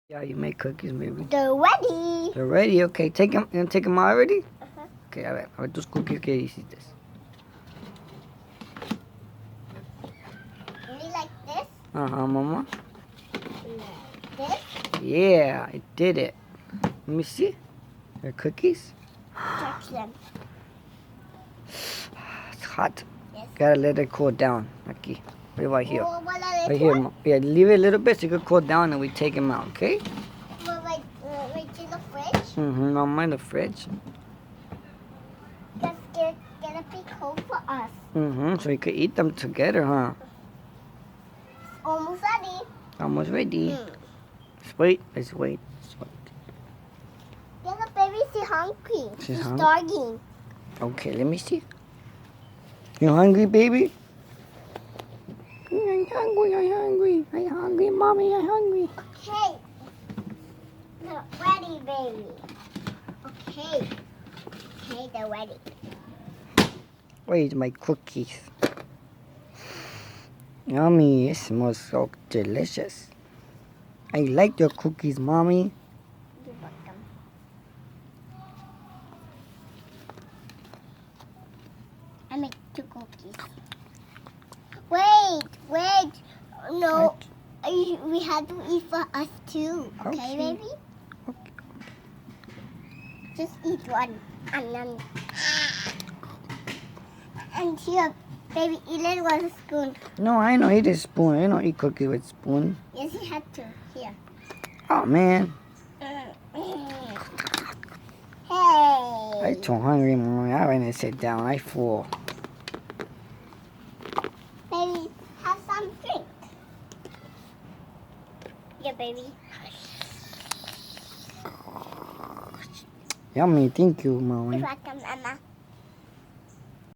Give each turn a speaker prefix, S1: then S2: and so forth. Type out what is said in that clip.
S1: Yeah, you make cookies, baby.
S2: They're ready.
S1: They're ready. Okay, take them. You gonna take them out already?
S2: Uh-huh.
S1: Okay, a ver tus cookies que hiciste.
S2: Really like this?
S1: Mama.
S2: Like this?
S1: Yeah, I did it. Let me see. Your cookies?
S2: Touch them.
S1: It's hot.
S2: Yes.
S1: Gotta let it cool down. Aquí. Right here.
S2: Oh, what are
S1: Right here. Yeah, leave it a little bit so it can cool down and we take them out, okay?
S2: Right in the fridge?
S1: Mama in the fridge.
S2: That's gonna be cold for us.
S1: So we could eat them together, huh?
S2: Almost ready.
S1: Almost ready. Let's wait. Let's wait.
S2: Yeah, the baby's hungry.
S1: She's hungry?
S2: starving.
S1: Okay, let me see. You hungry, baby? I'm hungry, I'm hungry. I'm hungry, mommy, I'm hungry.
S2: Okay. They're ready, baby. Okay. Okay, they're ready.
S1: Where's my cookies? Yummy, it smells so delicious. I like your cookies, mommy.
S2: You're welcome. I make 2 cookies. Wait. No, we had to eat for us too. Okay, baby?
S1: Okay.
S2: Just eat one. And then... And here, baby, eat it with a spoon.
S1: No, I don't eat a spoon. I don't eat cookies with spoon.
S2: Yes, you had to. Here.
S1: Oh, man.
S2: Hey.
S1: I'm too hungry, mommy. I want to sit down. I'm full.
S2: Baby, have some drink. Yeah, baby.
S1: Yummy, thank you, mommy.
S2: You're welcome, Emma.